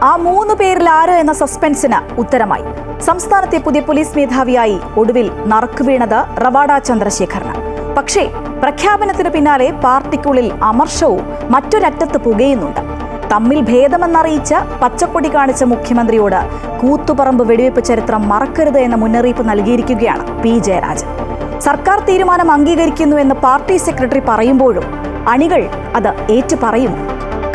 ആ 3 പേരിൽ ആര് എന്ന സസ്പെൻസിന് ഉത്തരമായി. സംസ്ഥാനത്തെ പുതിയ പോലീസ് മേധാവിയായി ഒടുവിൽ നറുക്ക് വീണത് റവാഡ ചന്ദ്രശേഖരന്. പക്ഷേ പ്രഖ്യാപനത്തിന് പിന്നാലെ പാർട്ടിക്കുള്ളിൽ അമർഷവും മറ്റൊരറ്റത്ത് പുകയുന്നുണ്ട്. തമ്മിൽ ഭേദമെന്നറിയിച്ച് പച്ചക്കൊടി കാണിച്ച മുഖ്യമന്ത്രിയോട് കൂത്തുപറമ്പ് വെടിവെപ്പ് ചരിത്രം മറക്കരുത് എന്ന മുന്നറിയിപ്പ് നൽകിയിരിക്കുകയാണ് പി ജയരാജൻ. സർക്കാർ തീരുമാനം അംഗീകരിക്കുന്നു എന്ന് പാർട്ടി സെക്രട്ടറി പറയുമ്പോഴും അണികൾ അത് ഏറ്റു പറയുമോ?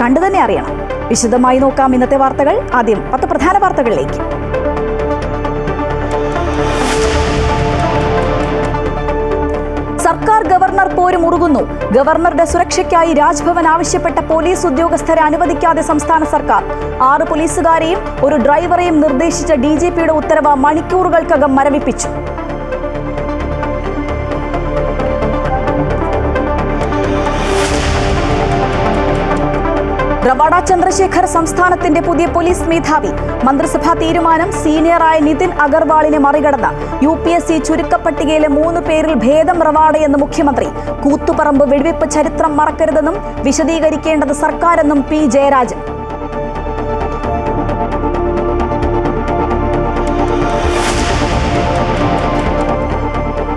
കണ്ടുതന്നെ അറിയണം. വിശദമായി നോക്കാം ഇന്നത്തെ വാർത്തകൾ. ആദ്യം 10 പ്രധാന വാർത്തകളിലേക്ക്. സർക്കാർ ഗവർണർ പോര് മുറുകുന്നു. ഗവർണറുടെ സുരക്ഷയ്ക്കായി രാജ്ഭവൻ ആവശ്യപ്പെട്ട പോലീസ് ഉദ്യോഗസ്ഥരെ അനുവദിക്കാതെ സംസ്ഥാന സർക്കാർ. 6 പോലീസുകാരെയും ഒരു ഡ്രൈവറെയും നിർദ്ദേശിച്ച DGPയുടെ ഉത്തരവ് മണിക്കൂറുകൾക്കകം മരവിപ്പിച്ചു. റവാഡ ചന്ദ്രശേഖർ സംസ്ഥാനത്തിന്റെ പുതിയ പോലീസ് മേധാവി. മന്ത്രിസഭാ തീരുമാനം സീനിയറായ നിതിൻ അഗർവാളിനെ മറികടന്ന് UPSC ചുരുക്കപ്പട്ടികയിലെ 3 പേരിൽ ഭേദം റവാഡയെന്ന് മുഖ്യമന്ത്രി. കൂത്തുപറമ്പ് വെടിവെപ്പ് ചരിത്രം മറക്കരുതെന്നും വിശദീകരിക്കേണ്ടത് സർക്കാരെന്നും പി ജയരാജൻ.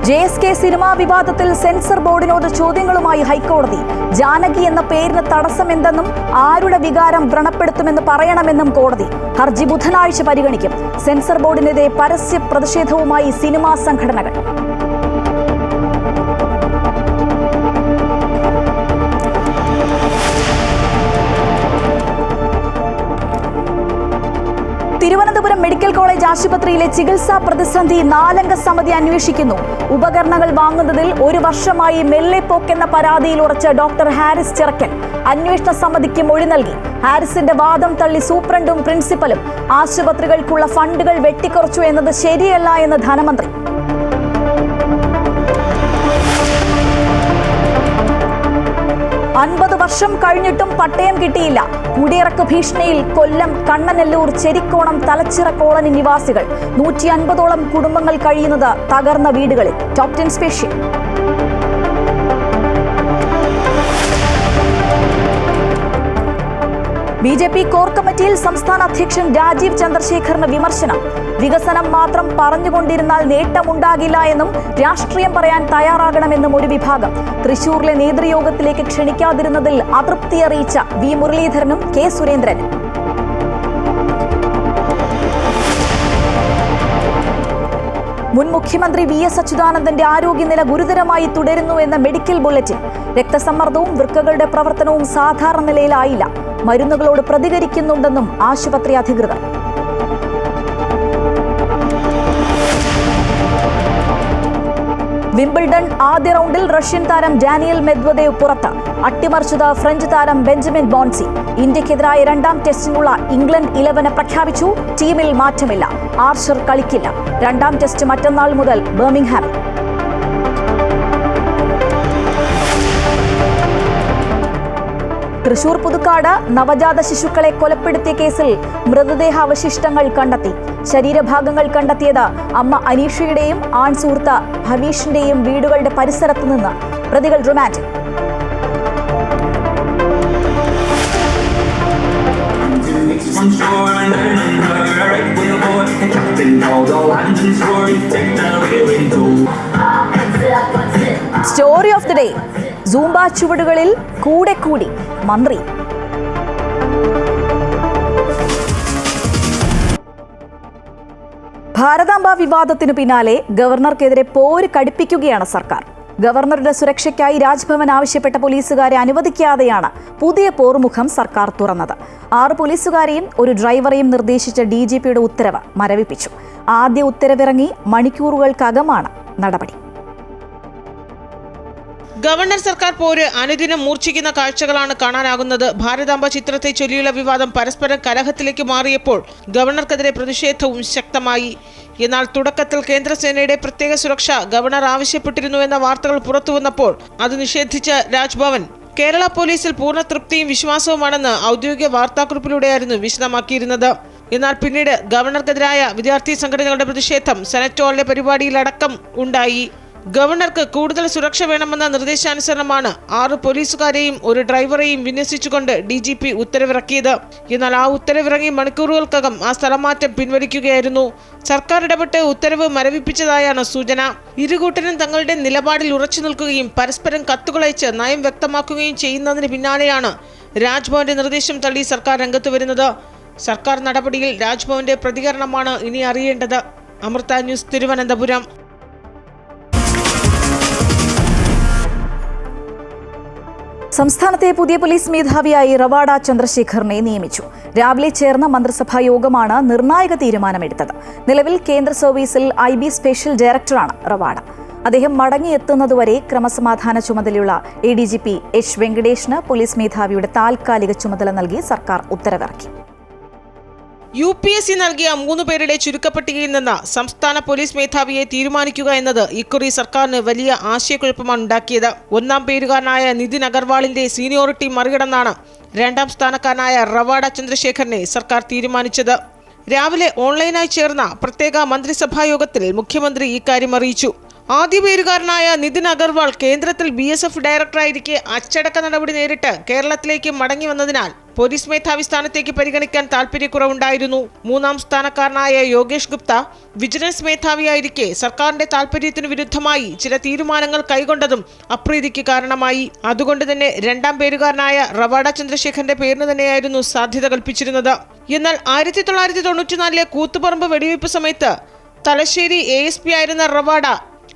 JSK സിനിമാ വിവാദത്തിൽ സെൻസർ ബോർഡിനോട് ചോദ്യങ്ങളുമായി ഹൈക്കോടതി. ജാനകി എന്ന പേരിന് തടസ്സമെന്തെന്നും ആരുടെ വികാരം വ്രണപ്പെടുത്തുമെന്ന് പറയണമെന്നും കോടതി. ഹർജി ബുധനാഴ്ച പരിഗണിക്കും. സെൻസർ ബോർഡിനെതിരെ പരസ്യ പ്രതിഷേധവുമായി സിനിമാ സംഘടനകൾ. തിരുവനന്തപുരം മെഡിക്കൽ കോളേജ് ആശുപത്രിയിലെ ചികിത്സാ പ്രതിസന്ധി 4-അംഗ സമിതി അന്വേഷിക്കുന്നു. ഉപകരണങ്ങൾ വാങ്ങുന്നതിൽ 1 വർഷമായി മെല്ലെപ്പോക്കെന്ന പരാതിയിൽ ഉറച്ച ഡോക്ടർ ഹാരിസ് ചിറക്കൽ അന്വേഷണ സമിതിക്ക് മൊഴി നൽകി. ഹാരിസിന്റെ വാദം തള്ളി സൂപ്രണ്ടും പ്രിൻസിപ്പലും. ആശുപത്രികൾക്കുള്ള ഫണ്ടുകൾ വെട്ടിക്കുറച്ചു എന്നത് ശരിയല്ല എന്ന് ധനമന്ത്രി. "50 വർഷം കഴിഞ്ഞിട്ടും പട്ടയം കിട്ടിയില്ല. കുടിയിറക്ക് ഭീഷണിയിൽ കൊല്ലം കണ്ണനെല്ലൂർ ചെരിക്കോണം തലച്ചിറ കോളനി നിവാസികൾ. 150ഓളം കുടുംബങ്ങൾ കഴിയുന്നത് തകർന്ന വീടുകളിൽ. Top 10 special. BJP കോർ കമ്മിറ്റിയിൽ സംസ്ഥാന അധ്യക്ഷൻ രാജീവ് ചന്ദ്രശേഖറിന് വിമർശനം. വികസനം മാത്രം പറഞ്ഞുകൊണ്ടിരുന്നാൽ നേട്ടമുണ്ടാകില്ല എന്നും രാഷ്ട്രീയം പറയാൻ തയ്യാറാകണമെന്നും ഒരു വിഭാഗം. തൃശൂരിലെ നേതൃയോഗത്തിലേക്ക് ക്ഷണിക്കാതിരുന്നതിൽ അതൃപ്തി അറിയിച്ച വി മുരളീധരനും കെ സുരേന്ദ്രനും. മുൻ മുഖ്യമന്ത്രി VS അച്യുതാനന്ദന്റെ ആരോഗ്യനില ഗുരുതരമായി തുടരുന്നു എന്ന മെഡിക്കൽ ബുള്ളറ്റിൻ. രക്തസമ്മർദ്ദവും വൃക്കകളുടെ പ്രവർത്തനവും സാധാരണ നിലയിലായില്ല. മരുന്നുകളോട് പ്രതികരിക്കുന്നുണ്ടെന്നും ആശുപത്രി അധികൃതർ. വിംബിൾഡൺ ആദ്യ റൗണ്ടിൽ റഷ്യൻ താരം ഡാനിയൽ മെദ്വദേവ് പുറത്ത്. അട്ടിമറിച്ചത് ഫ്രഞ്ച് താരം ബെഞ്ചമിൻ ബോൺസി. ഇന്ത്യക്കെതിരായ 2ാം ടെസ്റ്റിനുള്ള ഇംഗ്ലണ്ട് 11 പ്രഖ്യാപിച്ചു. ടീമിൽ മാറ്റമില്ല. ആർച്ചർ കളിക്കില്ല. 2ാം ടെസ്റ്റ് മറ്റന്നാൾ മുതൽ ബർമിംഗ്ഹാമിൽ. തൃശൂർ പുതുക്കാട് നവജാത ശിശുക്കളെ കൊലപ്പെടുത്തിയ കേസിൽ മൃതദേഹാവശിഷ്ടങ്ങൾ കണ്ടെത്തി. ശരീരഭാഗങ്ങൾ കണ്ടെത്തിയത് അമ്മ അനീഷയുടെയും ആൺ സുഹൃത്ത് ഭവീഷിന്റെയും വീടുകളുടെ പരിസരത്ത് നിന്ന്. പ്രതികൾ റിമാൻഡിൽ. Story of the day. Zumba ചുവടുകളിൽ കൂടെ കൂടി മന്ത്രി. ഭാരതാംബ വിവാദത്തിനു പിന്നാലെ ഗവർണർക്കെതിരെ പോര് കടുപ്പിക്കുകയാണ് സർക്കാർ. ഗവർണറുടെ സുരക്ഷയ്ക്കായി രാജ്ഭവൻ ആവശ്യപ്പെട്ട പോലീസുകാരെ അനുവദിക്കാതെയാണ് പുതിയ പോർമുഖം സർക്കാർ തുറന്നത്. 6 പോലീസുകാരെയും ഒരു ഡ്രൈവറെയും നിർദ്ദേശിച്ച DGPയുടെ ഉത്തരവ് മരവിപ്പിച്ചു. ആദ്യ ഉത്തരവിറങ്ങി മണിക്കൂറുകൾക്കകമാണ് നടപടി. ഗവർണർ സർക്കാർ പോര് അനുദിനം മൂർച്ഛിക്കുന്ന കാഴ്ചകളാണ് കാണാനാകുന്നത്. ഭാരതാംബ ചിത്രത്തെ ചൊല്ലിയുള്ള വിവാദം പരസ്പരം കലഹത്തിലേക്ക് മാറിയപ്പോൾ ഗവർണർക്കെതിരെ പ്രതിഷേധവും ശക്തമായി. എന്നാൽ തുടക്കത്തിൽ കേന്ദ്രസേനയുടെ പ്രത്യേക സുരക്ഷ ഗവർണർ ആവശ്യപ്പെട്ടിരുന്നുവെന്ന വാർത്തകൾ പുറത്തുവന്നപ്പോൾ അത് നിഷേധിച്ച രാജ്ഭവൻ കേരള പോലീസിൽ പൂർണ്ണ തൃപ്തിയും വിശ്വാസവുമാണെന്ന് ഔദ്യോഗിക വാർത്താക്കുറിപ്പിലൂടെയായിരുന്നു വിശദമാക്കിയിരുന്നത്. എന്നാൽ പിന്നീട് ഗവർണർക്കെതിരായ വിദ്യാർത്ഥി സംഘടനകളുടെ പ്രതിഷേധം സെനറ്റ് ഹാളിലെ പരിപാടിയിലടക്കം ഉണ്ടായി. ഗവർണർക്ക് കൂടുതൽ സുരക്ഷ വേണമെന്ന നിർദ്ദേശാനുസരണമാണ് 6 പോലീസുകാരെയും ഒരു ഡ്രൈവറെയും വിന്യസിച്ചുകൊണ്ട് DGP ഉത്തരവിറക്കിയത്. എന്നാൽ ആ ഉത്തരവിറങ്ങി മണിക്കൂറുകൾക്കകം ആ സ്ഥലമാറ്റം പിൻവലിക്കുകയായിരുന്നു. സർക്കാർ ഇടപെട്ട് ഉത്തരവ് മരവിപ്പിച്ചതായാണ് സൂചന. ഇരുകൂട്ടരും തങ്ങളുടെ നിലപാടിൽ ഉറച്ചു നിൽക്കുകയും പരസ്പരം കത്തുകളയച്ച് നയം വ്യക്തമാക്കുകയും ചെയ്യുന്നതിന് പിന്നാലെയാണ് രാജ്ഭവന്റെ നിർദ്ദേശം തള്ളി സർക്കാർ രംഗത്ത് വരുന്നത്. സർക്കാർ നടപടിയിൽ രാജ്ഭവന്റെ പ്രതികരണമാണ് ഇനി അറിയേണ്ടത്. അമൃത ന്യൂസ്, തിരുവനന്തപുരം. സംസ്ഥാനത്തെ പുതിയ പോലീസ് മേധാവിയായി റവാഡ ചന്ദ്രശേഖറിനെ നിയമിച്ചു. രാവിലെ ചേർന്ന മന്ത്രിസഭാ യോഗമാണ് നിർണായക തീരുമാനമെടുത്തത്. നിലവിൽ കേന്ദ്ര സർവീസിൽ IB സ്പെഷ്യൽ ഡയറക്ടറാണ് റവാഡ. അദ്ദേഹം മടങ്ങിയെത്തുന്നതുവരെ ക്രമസമാധാന ചുമതലയുള്ള ADGP H വെങ്കടേഷിന് പോലീസ് മേധാവിയുടെ താൽക്കാലിക ചുമതല നൽകി സർക്കാർ ഉത്തരവിറക്കി. UPSC നൽകിയ 3 പേരുടെ ചുരുക്കപ്പട്ടികയിൽ നിന്ന് സംസ്ഥാന പോലീസ് മേധാവിയെ തീരുമാനിക്കുക എന്നത് ഇക്കുറി സർക്കാരിന് വലിയ ആശയക്കുഴപ്പമാണ് ഉണ്ടാക്കിയത്. 1ാം പേരുകാരനായ നിതിൻ അഗർവാളിന്റെ സീനിയോറിറ്റി മറികടന്നാണ് 2ാം സ്ഥാനക്കാരനായ റവാഡ ചന്ദ്രശേഖറിനെ സർക്കാർ തീരുമാനിച്ചത്. രാവിലെ ഓൺലൈനായി ചേർന്ന പ്രത്യേക മന്ത്രിസഭാ യോഗത്തിൽ മുഖ്യമന്ത്രി ഇക്കാര്യം അറിയിച്ചു. ആദ്യ പേരുകാരനായ നിതിൻ അഗർവാൾ കേന്ദ്രത്തിൽ BSF ഡയറക്ടറായിരിക്കെ അച്ചടക്ക നടപടി നേരിട്ട് കേരളത്തിലേക്ക് മടങ്ങി വന്നതിനാൽ പോലീസ് മേധാവി സ്ഥാനത്തേക്ക് പരിഗണിക്കാൻ താൽപര്യക്കുറവുണ്ടായിരുന്നു. 3ാം സ്ഥാനക്കാരനായ യോഗേഷ് ഗുപ്ത വിജിലൻസ് മേധാവിയായിരിക്കെ സർക്കാരിന്റെ താൽപര്യത്തിനു വിരുദ്ധമായി ചില തീരുമാനങ്ങൾ കൈക്കൊണ്ടതും അപ്രീതിക്ക് കാരണമായി. അതുകൊണ്ട് തന്നെ 2ാം പേരുകാരനായ റവാഡ ചന്ദ്രശേഖറിന്റെ പേരിന് തന്നെയായിരുന്നു സാധ്യത കൽപ്പിച്ചിരുന്നത്. എന്നാൽ 1994 കൂത്തുപറമ്പ് വെടിവയ്പ് സമയത്ത് തലശ്ശേരി ASP ആയിരുന്ന റവാഡ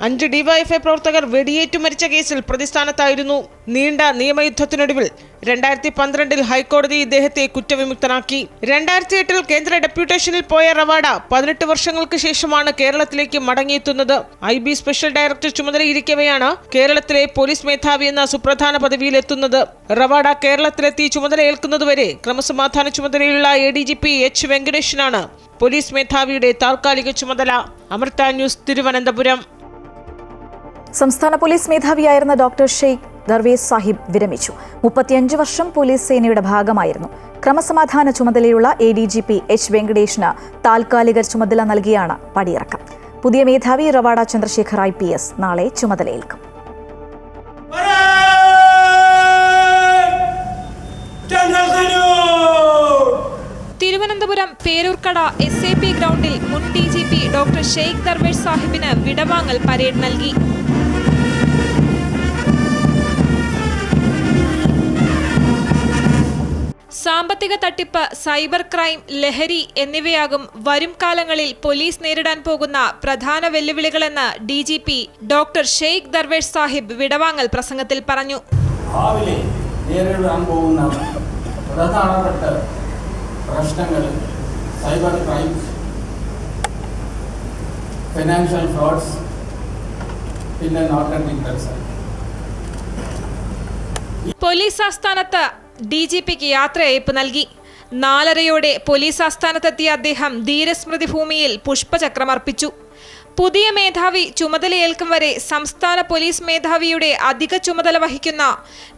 5 DYFI പ്രവർത്തകർ വെടിയേറ്റു മരിച്ച കേസിൽ പ്രതിസ്ഥാനത്തായിരുന്നു. നീണ്ട നിയമയുദ്ധത്തിനൊടുവിൽ 2012 ഹൈക്കോടതി ഇദ്ദേഹത്തെ കുറ്റവിമുക്തനാക്കി. 2008 കേന്ദ്ര ഡെപ്യൂട്ടേഷനിൽ പോയ റവാഡ 18 വർഷങ്ങൾക്ക് ശേഷമാണ് കേരളത്തിലേക്ക് മടങ്ങിയെത്തുന്നത്. IB സ്പെഷ്യൽ ഡയറക്ടർ ചുമതലയിരിക്കവെയാണ് കേരളത്തിലെ പോലീസ് മേധാവി എന്ന സുപ്രധാന പദവിയിലെത്തുന്നത്. റവാഡ കേരളത്തിലെത്തി ചുമതലയേൽക്കുന്നതുവരെ ക്രമസമാധാന ചുമതലയുള്ള ADGP H വെങ്കടേഷിനാണ് പോലീസ് മേധാവിയുടെ താൽക്കാലിക ചുമതല. അമൃത ന്യൂസ്, തിരുവനന്തപുരം. സംസ്ഥാന പോലീസ് മേധാവിയായിരുന്ന ഡോക്ടർ ഷെയ്ഖ് ദർവേസ് സാഹിബ് വിരമിച്ചു. 35 വർഷം പോലീസ് സേനയുടെ ഭാഗമായിരുന്നു. ക്രമസമാധാന ചുമതലയുള്ള ADGP H വെങ്കടേഷിന് താൽക്കാലിക ചുമതല നൽകിയാണ് പടിയിറക്കം. പുതിയ മേധാവി റവാഡ ചന്ദ്രശേഖർ IPS നാളെ ചുമതലയേൽക്കും. തിരുവനന്തപുരം പേരൂർക്കട SAP ഗ്രൗണ്ടിൽ മുൻ DGP ഡോക്ടർ ഷെയ്ഖ് ദർവേസ് സാഹിബിന് വിടവാങ്ങൽ പരേഡ് നൽകി. സാമ്പത്തിക തട്ടിപ്പ്, സൈബർ ക്രൈം, ലഹരി എന്നിവയാകും വരും കാലങ്ങളിൽ പോലീസ് നേരിടാൻ പോകുന്ന പ്രധാന വെല്ലുവിളികളെന്ന് DGP ഡോക്ടർ ഷെയ്ഖ് ദർവേസ് സാഹിബ് വിടവാങ്ങൽ പ്രസംഗത്തിൽ പറഞ്ഞു. ഭാവിയിൽ നേരിടാൻ പോകുന്ന പ്രധാനപ്പെട്ട പ്രശ്നങ്ങൾ സൈബർ ക്രൈംസ്, ഫിനാൻഷ്യൽ ഫ്രോഡ്സ്, പിന്നെ നാർക്കോട്ടിക് ഡ്രഗ്സ്. പോലീസ് ആസ്ഥാനത്ത് DGPക്ക് യാത്രയയപ്പ് നൽകി. 4:30 പോലീസ് ആസ്ഥാനത്തെത്തിയ അദ്ദേഹം ധീരസ്മൃതി ഭൂമിയിൽ പുഷ്പചക്രമർപ്പിച്ചു. പുതിയ മേധാവി ചുമതലയേൽക്കും വരെ സംസ്ഥാന പോലീസ് മേധാവിയുടെ അധിക ചുമതല വഹിക്കുന്ന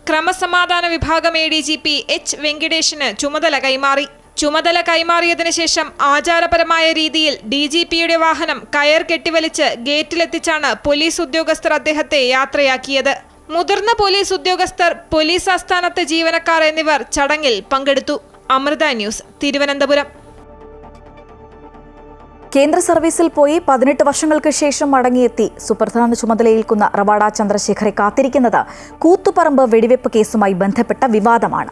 ക്രമസമാധാന വിഭാഗം ADGP H വെങ്കടേഷിന് ചുമതല കൈമാറി. ചുമതല കൈമാറിയതിനു ശേഷം ആചാരപരമായ രീതിയിൽ DGPയുടെ വാഹനം കയർ കെട്ടിവലിച്ച് ഗേറ്റിലെത്തിച്ചാണ് പോലീസ് ഉദ്യോഗസ്ഥർ അദ്ദേഹത്തെ യാത്രയാക്കിയത്. മുതിർന്ന പോലീസ് ഉദ്യോഗസ്ഥർ, പോലീസ് ആസ്ഥാനത്തെ ജീവനക്കാർ എന്നിവർ ചടങ്ങിൽ പങ്കെടുത്തു. അമൃത ന്യൂസ്, തിരുവനന്തപുരം. കേന്ദ്ര സർവീസിൽ പോയി 18 വർഷങ്ങൾക്ക് ശേഷം മടങ്ങിയെത്തി സുപ്രധാന ചുമതലയേൽക്കുന്ന റവാഡ ചന്ദ്രശേഖറെ കാത്തിരിക്കുന്നത് കൂത്തുപറമ്പ് വെടിവെപ്പ് കേസുമായി ബന്ധപ്പെട്ട വിവാദമാണ്.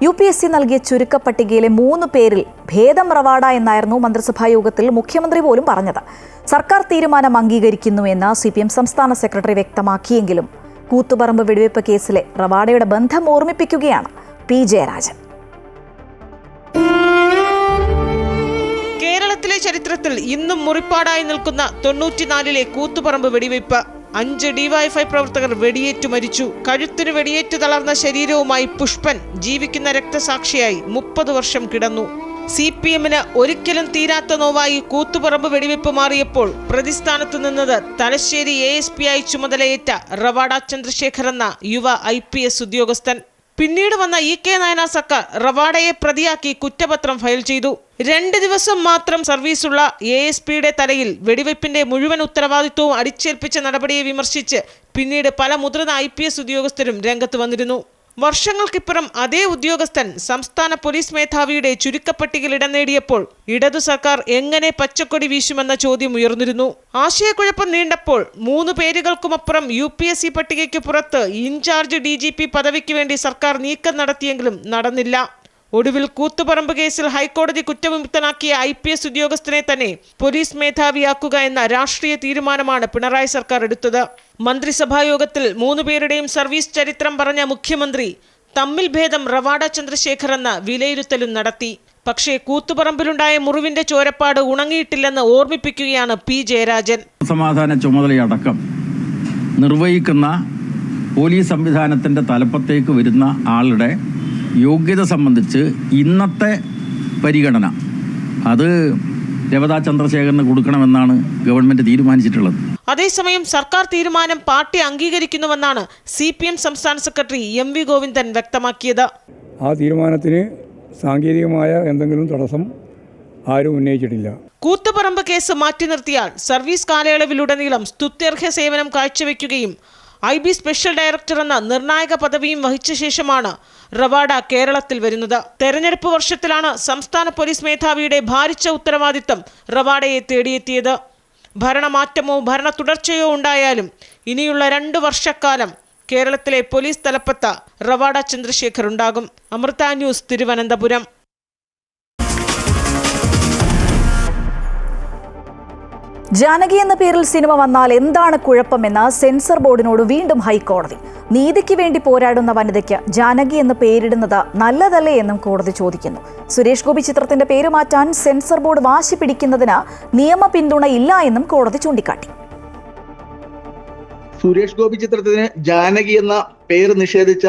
UPSC നൽകിയ ചുരുക്കപ്പട്ടികയിലെ 3 പേരിൽ ഭേദം റവാഡ എന്നായിരുന്നു മന്ത്രിസഭാ യോഗത്തിൽ മുഖ്യമന്ത്രി പോലും പറഞ്ഞത്. സർക്കാർ തീരുമാനം അംഗീകരിക്കുന്നു എന്ന് CPM സംസ്ഥാന സെക്രട്ടറി വ്യക്തമാക്കിയെങ്കിലും കൂത്തുപറമ്പ് വെടിവെപ്പ് കേസിലെ റവാഡയുടെ ബന്ധം ഓർമ്മിപ്പിക്കുകയാണ് P. ജയരാജൻ. കേരളത്തിലെ ചരിത്രത്തിൽ ഇന്നും മുറിപ്പാടായി നിൽക്കുന്ന 94-ലെ കൂത്തുപറമ്പ് വെടിവയ്പ്. 5 DYFI പ്രവർത്തകർ വെടിയേറ്റു മരിച്ചു. കഴുത്തിന് വെടിയേറ്റു തളർന്ന ശരീരവുമായി പുഷ്പൻ ജീവിക്കുന്ന രക്തസാക്ഷിയായി 30 വർഷം കിടന്നു. CPMന് ഒരിക്കലും തീരാത്ത നോവായി കൂത്തുപറമ്പ് വെടിവെപ്പ് മാറിയപ്പോൾ പ്രതിസ്ഥാനത്ത് നിന്നത് തലശ്ശേരി ASP ആയി ചുമതലയേറ്റ റവാഡ ചന്ദ്രശേഖർ എന്ന യുവ IPS ഉദ്യോഗസ്ഥൻ. പിന്നീട് വന്ന EK നായനാർ സർക്കാർ റവാഡയെ പ്രതിയാക്കി കുറ്റപത്രം ഫയൽ ചെയ്തു. 2 ദിവസം മാത്രം സർവീസുള്ള ASPയുടെ തലയിൽ വെടിവെപ്പിന്റെ മുഴുവൻ ഉത്തരവാദിത്വവും അടിച്ചേൽപ്പിച്ച നടപടിയെ വിമർശിച്ച് പിന്നീട് പല മുതിർന്ന IPS ഉദ്യോഗസ്ഥരും രംഗത്ത് വന്നിരുന്നു. വർഷങ്ങൾക്കിപ്പുറം അതേ ഉദ്യോഗസ്ഥൻ സംസ്ഥാന പോലീസ് മേധാവിയുടെ ചുരുക്കപ്പട്ടികയിൽ ഇടം നേടിയപ്പോൾ ഇടതു സർക്കാർ എങ്ങനെ പച്ചക്കൊടി വീശുമെന്ന ചോദ്യം ഉയർന്നിരുന്നു. ആശയക്കുഴപ്പം നീണ്ടപ്പോൾ 3 പേരുകൾക്കുമപ്പുറം UPSC പട്ടികയ്ക്ക് പുറത്ത് ഇൻചാർജ് DGP പദവിക്ക് വേണ്ടി സർക്കാർ നീക്കം നടത്തിയെങ്കിലും നടന്നില്ല. ഒടുവിൽ കൂത്തുപറമ്പ് കേസിൽ ഹൈക്കോടതി കുറ്റവിമുക്തനാക്കിയ IPS ഉദ്യോഗസ്ഥനെ തന്നെ പോലീസ് മേധാവിയാക്കുക എന്ന രാഷ്ട്രീയ തീരുമാനമാണ് പിണറായി സർക്കാർ എടുത്തത്. മന്ത്രിസഭായോഗത്തിൽ 3 പേരുടെയും സർവീസ് ചരിത്രം പറഞ്ഞ മുഖ്യമന്ത്രി തമ്മിൽ ഭേദം റവാഡ ചന്ദ്രശേഖർ എന്ന വിലയിരുത്തലും നടത്തി. പക്ഷേ കൂത്തുപറമ്പിലുണ്ടായ മുറിവിന്റെ ചോരപ്പാട് ഉണങ്ങിയിട്ടില്ലെന്ന് ഓർമ്മിപ്പിക്കുകയാണ് P. ജയരാജൻ. സമാധാന ചുമതലയടക്കം നിർവഹിക്കുന്ന പോലീസ് സംവിധാനത്തിന്റെ തലപ്പത്തേക്ക് വരുന്ന ആളുടെ യോഗ്യത സംബന്ധിച്ച് ഇന്നത്തെ പരിഗണന അത് രവദാ ചന്ദ്രശേഖരന് കൊടുക്കണമെന്നാണ് ഗവൺമെന്റ് തീരുമാനിച്ചിട്ടുള്ളത്. അതേസമയം സർക്കാർ തീരുമാനം പാർട്ടി അംഗീകരിക്കുന്നുവെന്നാണ് CPM സംസ്ഥാന സെക്രട്ടറി MV ഗോവിന്ദൻ വ്യക്തമാക്കിയത്. ആ തീരുമാനത്തിന് സാങ്കേതികമായ എന്തെങ്കിലും തടസ്സം ആരും ഉന്നയിച്ചിട്ടില്ല. കൂത്തുപറമ്പ് കേസ് മാറ്റി നിർത്തിയാൽ സർവീസ് കാലയളവിലുടനീളം സ്തുത്യർഹ സേവനം കാഴ്ചവെക്കുകയും IB സ്പെഷ്യൽ ഡയറക്ടർ എന്ന നിർണായക പദവിയും വഹിച്ച ശേഷമാണ് റവാഡ കേരളത്തിൽ വരുന്നത്. തെരഞ്ഞെടുപ്പ് വർഷത്തിലാണ് സംസ്ഥാന പോലീസ് മേധാവിയുടെ ഭാരിച്ച ഉത്തരവാദിത്തം റവാഡയെ തേടിയെത്തിയത്. ഭരണമാറ്റമോ ഭരണ തുടർച്ചയോ ഉണ്ടായാലും ഇനിയുള്ള 2 വർഷക്കാലം കേരളത്തിലെ പോലീസ് തലപ്പത്ത് റവാഡ ചന്ദ്രശേഖർ ഉണ്ടാകും. അമൃത ന്യൂസ്, തിരുവനന്തപുരം. ജാനകി എന്ന പേരിൽ സിനിമ വന്നാൽ എന്താണ് കുഴപ്പമെന്ന് സെൻസർ ബോർഡിനോട് വീണ്ടും ഹൈക്കോടതി. നീതിക്ക് വേണ്ടി പോരാടുന്ന വനിതയ്ക്ക് ജാനകി എന്ന് പേരിടുന്നത് നല്ലതല്ലേ എന്നും കോടതി ചോദിക്കുന്നു. സുരേഷ് ഗോപി ചിത്രത്തിന്റെ പേര് മാറ്റാൻ സെൻസർ ബോർഡ് വാശി പിടിക്കുന്നതിന് നിയമ പിന്തുണയില്ല എന്നും കോടതി ചൂണ്ടിക്കാട്ടി. സുരേഷ് ഗോപി ചിത്രത്തിന് ജാനകി എന്ന പേര് നിഷേധിച്ച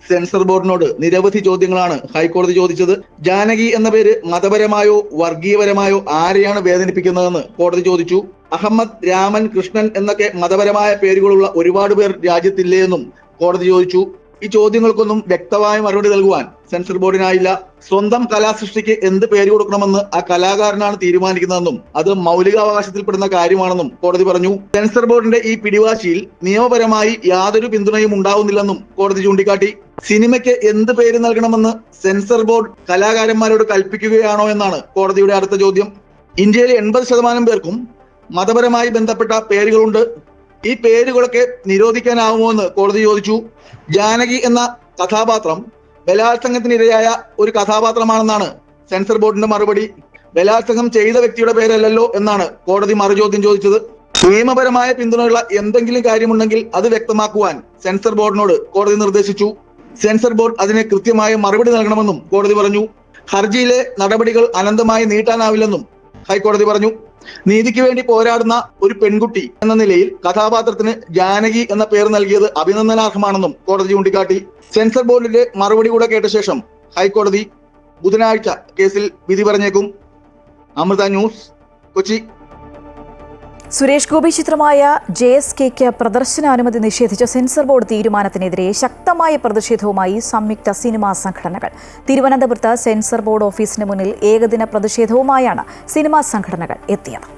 സെൻസർ ബോർഡിനോട് നിരവധി ചോദ്യങ്ങളാണ് ഹൈക്കോടതി ചോദിച്ചത്. ജാനകി എന്ന പേര് മതപരമായോ വർഗീയപരമായോ ആരെയാണ് വേദനിപ്പിക്കുന്നതെന്ന് കോടതി ചോദിച്ചു. അഹമ്മദ്, രാമൻ, കൃഷ്ണൻ എന്നൊക്കെ മതപരമായ പേരുകളുള്ള ഒരുപാട് പേർ രാജ്യത്തില്ലേ എന്നും കോടതി ചോദിച്ചു. ഈ ചോദ്യങ്ങൾക്കൊന്നും വ്യക്തമായ മറുപടി നൽകുവാൻ സെൻസർ ബോർഡിനായില്ല. സ്വന്തം കലാസൃഷ്ടിക്ക് എന്ത് പേര് കൊടുക്കണമെന്ന് ആ കലാകാരനാണ് തീരുമാനിക്കുന്നതെന്നും അത് മൗലികാവകാശത്തിൽപ്പെടുന്ന കാര്യമാണെന്നും കോടതി പറഞ്ഞു. സെൻസർ ബോർഡിന്റെ ഈ പിടിവാശിയിൽ നിയമപരമായി യാതൊരു പിന്തുണയും ഉണ്ടാവുന്നില്ലെന്നും കോടതി ചൂണ്ടിക്കാട്ടി. സിനിമയ്ക്ക് എന്ത് പേര് നൽകണമെന്ന് സെൻസർ ബോർഡ് കലാകാരന്മാരോട് കൽപ്പിക്കുകയാണോ എന്നാണ് കോടതിയുടെ അടുത്ത ചോദ്യം. ഇന്ത്യയിലെ 80% പേർക്കും മതപരമായി ബന്ധപ്പെട്ട പേരുകളുണ്ട്. ഈ പേരുകളൊക്കെ നിരോധിക്കാനാവുമോ എന്ന് കോടതി ചോദിച്ചു. ജാനകി എന്ന കഥാപാത്രം ബലാത്സംഗത്തിനിരയായ ഒരു കഥാപാത്രമാണെന്നാണ് സെൻസർ ബോർഡിന്റെ മറുപടി. ബലാത്സംഗം ചെയ്ത വ്യക്തിയുടെ പേരല്ലല്ലോ എന്നാണ് കോടതി മറുചോദ്യം ചോദിച്ചത്. നിയമപരമായ പിന്തുണയുള്ള എന്തെങ്കിലും കാര്യമുണ്ടെങ്കിൽ അത് വ്യക്തമാക്കുവാൻ സെൻസർ ബോർഡിനോട് കോടതി നിർദ്ദേശിച്ചു. സെൻസർ ബോർഡ് അതിന് കൃത്യമായ മറുപടി നൽകണമെന്നും കോടതി പറഞ്ഞു. ഹർജിയിലെ നടപടികൾ അനന്തമായി നീട്ടാനാവില്ലെന്നും ഹൈക്കോടതി പറഞ്ഞു. നീതിക്ക് വേണ്ടി പോരാടുന്ന ഒരു പെൺകുട്ടി എന്ന നിലയിൽ കഥാപാത്രത്തിന് ജാനകി എന്ന പേര് നൽകിയത് അഭിനന്ദനാർഹമാണെന്നും കോടതി ചൂണ്ടിക്കാട്ടി. സെൻസർ ബോർഡിന്റെ മറുപടി കൂടെ കേട്ട ശേഷം ഹൈക്കോടതി ബുധനാഴ്ച കേസിൽ വിധി പറഞ്ഞേക്കും. അമൃത ന്യൂസ്, കൊച്ചി. സുരേഷ് ഗോപി ചിത്രമായ JSKയ്ക്ക് പ്രദർശനാനുമതി നിഷേധിച്ച സെൻസർ ബോർഡ് തീരുമാനത്തിനെതിരെ ശക്തമായ പ്രതിഷേധവുമായി സംയുക്ത സിനിമാ സംഘടനകൾ. തിരുവനന്തപുരത്ത് സെൻസർ ബോർഡ് ഓഫീസിന് മുന്നിൽ ഏകദിന പ്രതിഷേധവുമായാണ് സിനിമാ സംഘടനകൾ എത്തിയത്.